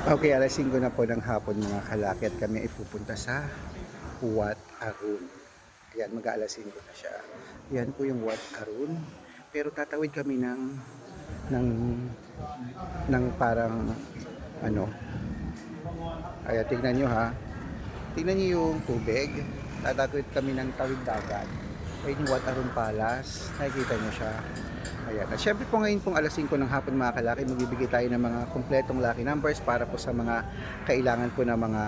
Okay, alas 5 na po ng hapon mga kalaki at kami ay pupunta sa Wat Arun. Ayan, mag-aalas 5 na siya. Yan po yung Wat Arun. Pero tatawid kami ng, ng parang ano. Ayan, tignan nyo ha. Tignan nyo yung tubig. Tatawid kami ng tawid dagat. Ayun yung Wat Arun Palace. Nakikita nyo siya. Ayan. At syempre po ngayon pong alas 5 ng hapon mga kalaki, magbibigay tayo ng mga kumpletong lucky numbers para po sa mga kailangan po ng mga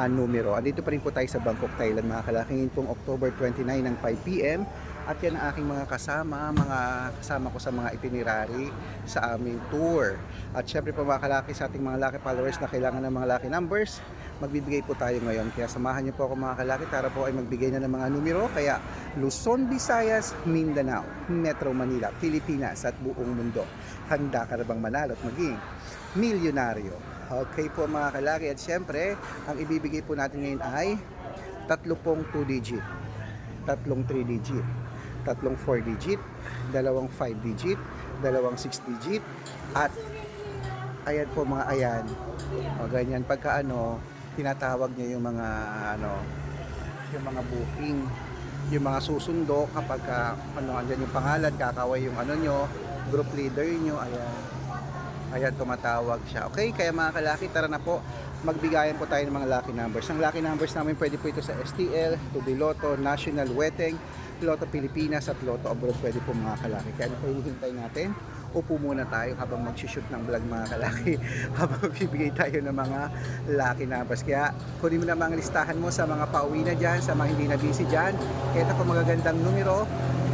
numero. Andito pa rin po tayo sa Bangkok, Thailand mga kalaki. Ngayon pong October 29 ng 5 PM. At yan ang aking mga kasama ko sa mga itinerary sa aming tour. At syempre po mga kalaki, sa ating mga lucky followers na kailangan ng mga lucky numbers, magbibigay po tayo ngayon. Kaya samahan niyo po ako mga kalaki para po ay magbigay na ng mga numero. Kaya Luzon, Visayas, Mindanao, Metro Manila, Pilipinas at buong mundo. Handa ka na bang manalo at maging milyonaryo? Okay po mga kalaki, at syempre ang ibibigay po natin ngayon ay tatlong 2 digit, tatlong 3 digit, tatlong 4 digit, dalawang 5 digit, dalawang 6 digit, at ayan po mga ayan. O ganyan pagka tinatawag niya yung mga yung mga booking, yung mga susundo kapag andyan yung pangalan, kakaway yung nyo, group leader nyo, ayan tumatawag siya. Okay, kaya mga kalaki, tara na po, magbigayan po tayo ng mga lucky numbers. Ang lucky numbers namin pwede po ito sa STL, Tubi Lotto, National Weteng, Lotto Pilipinas at Lotto Abroad, pwede po mga kalaki. Kaya ano po hinihintay natin? Upo muna tayo habang mag-shoot ng vlog mga kalaki, habang magbibigay tayo ng mga lucky numbers. Kaya kunin mo na mga listahan mo sa mga pauwi na dyan, sa mga hindi na busy dyan. Ito po magagandang numero,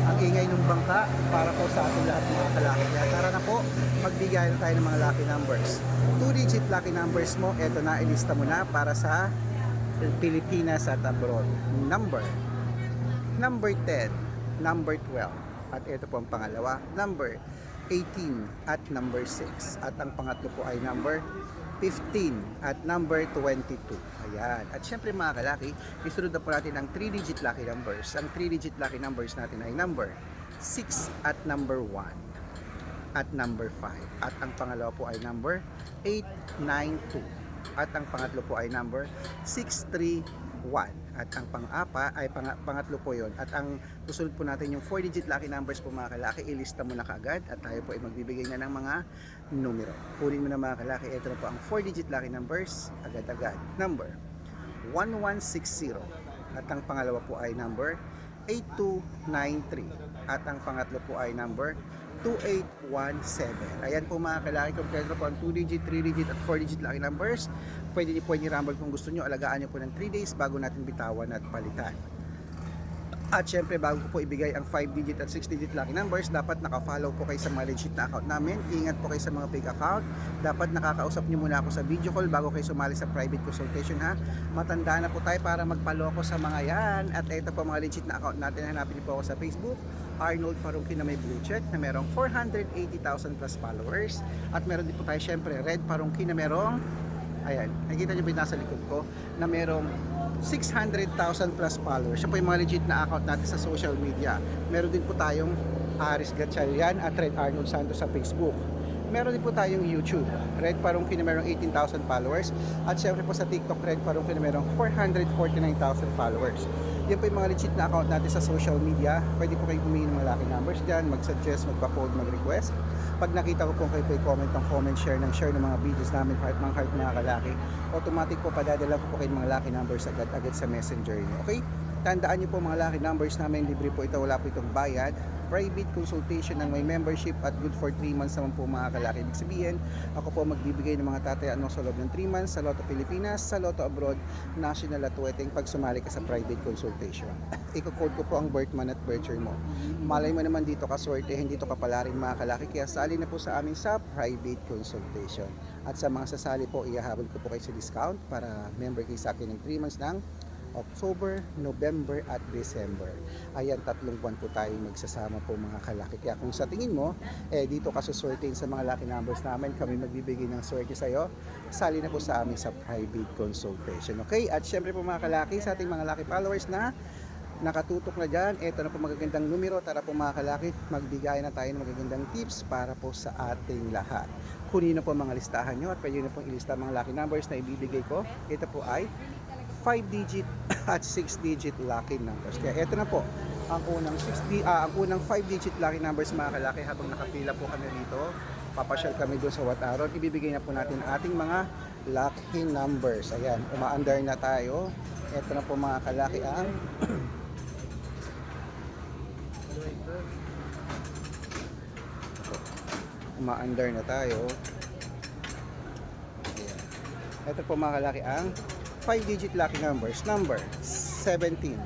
ang ingay ng bangka para po sa ating lahat mga kalaki. Kaya tara na po, magbigay na tayo ng mga lucky numbers. 2-digit lucky numbers mo, ito na, ilista mo na para sa Pilipinas at abroad. Number 10, number 12, at ito po ang pangalawa, number 18 at number 6, at ang pangatlo po ay number 15 at number 22. Ayan. At syempre mga kalaki, isunod na po natin ang 3-digit lucky numbers. Ang 3-digit lucky numbers natin ay number 6 at number 1 at number 5. At ang pangalawa po ay number 892. At ang pangatlo po ay number 631. At ang pangatlo po yon. At ang susunod po natin yung 4-digit lucky numbers po mga kalaki, ilista mo na kaagad at tayo po ay magbibigay na ng mga numero. Kunin mo na mga kalaki, ito na po ang 4-digit lucky numbers, agad-agad. Number 1160. At ang pangalawa po ay number 8293. At ang pangatlo po ay number 2817. Ayan po mga kalaki, kompleto po ang 2-digit, 3-digit at 4-digit lucky numbers. Pwede niyo po i-rumble kung gusto niyo. Alagaan niyo po ng 3 days bago natin bitawan at palitan. At syempre bago ko po ibigay ang 5-digit at 6-digit lucky numbers, dapat naka-follow po kayo sa mga legit na account namin. Ingat po kayo sa mga fake account. Dapat nakakausap niyo muna ako sa video call bago kayo sumali sa private consultation ha. Matanda na po tayo para magpaloko sa mga yan. At ito po mga legit na account natin. Hanapin niyo po ako sa Facebook, Arnold Parungkin na may blue check na merong 480,000 plus followers. At meron din po tayo syempre Red Parungkin na merong, ayan, nakikita niyo ba yung nasa likod ko, na merong 600,000 plus followers. Siya po yung mga legit na account natin sa social media. Meron din po tayong Aris Gatchalian at Red Arnold Santos sa Facebook. Meron din po tayong YouTube, Red Parungkin na merong 18,000 followers. At syempre po sa TikTok, Red Parungkin na merong 449,000 followers. Yan po yung mga legit na account natin sa social media. Pwede po kayong humingi ng mga lucky numbers dyan, mag-suggest, magpa-code, mag-request. Pag nakita ko po kayo po i-comment ng comment, share ng mga videos namin, heart mga kalaki, automatic po padadala po kayo ng mga lucky numbers agad-agad sa messenger niyo. Okay? Tandaan niyo po mga lucky numbers namin, libre po ito, wala po itong bayad. Private consultation ng may membership at good for 3 months naman po mga kalaki. Ibig sabihin, ako po magbibigay ng mga tatayaan sa loob ng 3 months sa Lotto Pilipinas, sa Lotto Abroad, National at Weteng pag sumali ka sa private consultation. Iko-code ko po ang birth month at birth year mo. Malay mo naman dito ka swerte, hindi to kapala rin mga kalaki, kaya sali na po sa amin sa private consultation. At sa mga sasali po, ihahabol ko po kayo sa discount para member kayo sa akin ng 3 months ng October, November at December. Ayan, 3 buwan po tayo magsasama po mga kalaki. Kaya kung sa tingin mo, dito ka suswertein sa mga lucky numbers namin, kami magbibigay ng swerte sa'yo, sali na po sa amin sa private consultation. Okay? At syempre po mga kalaki, sa ating mga lucky followers na nakatutok na dyan. Ito na po magagandang numero. Tara po mga kalaki, magbigay na tayo ng magagandang tips para po sa ating lahat. Kunin na po mga listahan nyo at pwede na pong ilista mga lucky numbers na ibibigay ko. Ito po ay 5-digit at 6-digit lucky numbers. Kaya ito na po ang unang 5-digit lucky numbers mga kalaki. Habang nakapila po kami dito, papasyal kami doon sa Wataron. Ibibigay na po natin ang ating mga lucky numbers. Ayan, umaandar na tayo. Ito na po mga kalaki ang umaandar na tayo. Ayan. Ito po mga kalaki ang 5-digit lucky numbers. Number 17,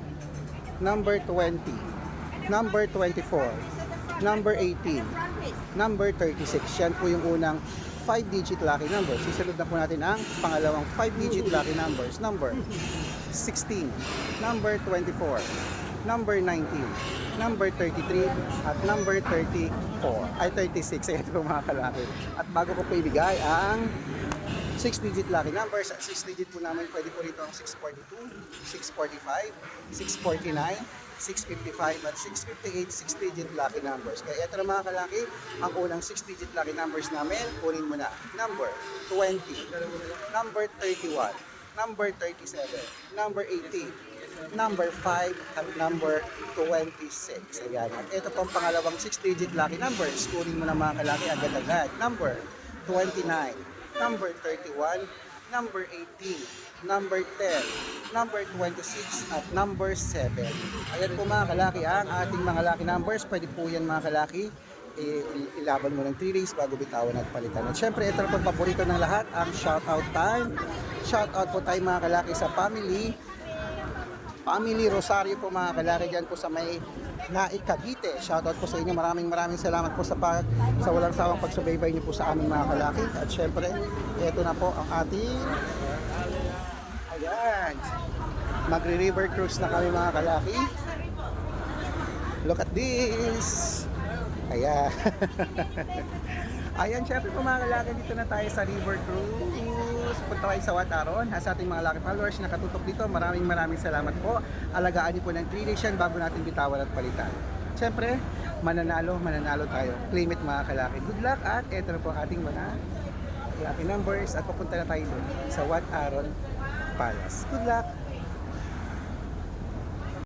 number 20, number 24, number 18, number 36. Yan po yung unang 5-digit lucky numbers. Sisunod na po natin ang pangalawang 5-digit lucky numbers. Number 16, number 24, number 19, number 33, at number 34, ay 36. Ayan po mga kalaki. At bago ko po ibigay ang 6-digit lucky numbers, at 6-digit po namin, pwede po rito ang 642, 645, 649, 655 at 658 6-digit lucky numbers. Kaya ito na mga kalaki, ang unang 6-digit lucky numbers namin, kunin mo na. Number 20, number 31, number 37, number 18, number 5, at number 26. Ayan. At ito pong pangalawang 6-digit lucky numbers, kunin mo na mga kalaki agad-agad. Number 29, number 31, number 18, number 10, number 26, at number 7. Ayan po mga kalaki ang ating mga lucky numbers. Pwede po yan mga kalaki, ilaban mo ng 3 days bago bitawan at palitan. At syempre, ito na po paborito ng lahat, ang shoutout time. Shoutout po tayo mga kalaki sa family Rosario po mga kalaki dyan po sa may Naik, Cavite. Shoutout po sa inyo. Maraming salamat po sa walang sawang pagsubaybay niyo po sa aming mga kalaki. At syempre, ito na po ang ating ayan, magre-river cruise na kami mga kalaki. Look at this. Ayan. Ayan, syempre po mga kalaki, dito na tayo sa river cruise. Punta tayo sa Wataron. Sa ating mga lucky followers na katutok dito, maraming salamat po. Alagaan niyo po ng 3 days yan bago natin bitawan at palitan. Syempre, mananalo tayo. Claim it mga kalaki. Good luck, at eto na po ang ating mga lucky numbers at pupunta na tayo doon sa Wataron Palace. Good luck!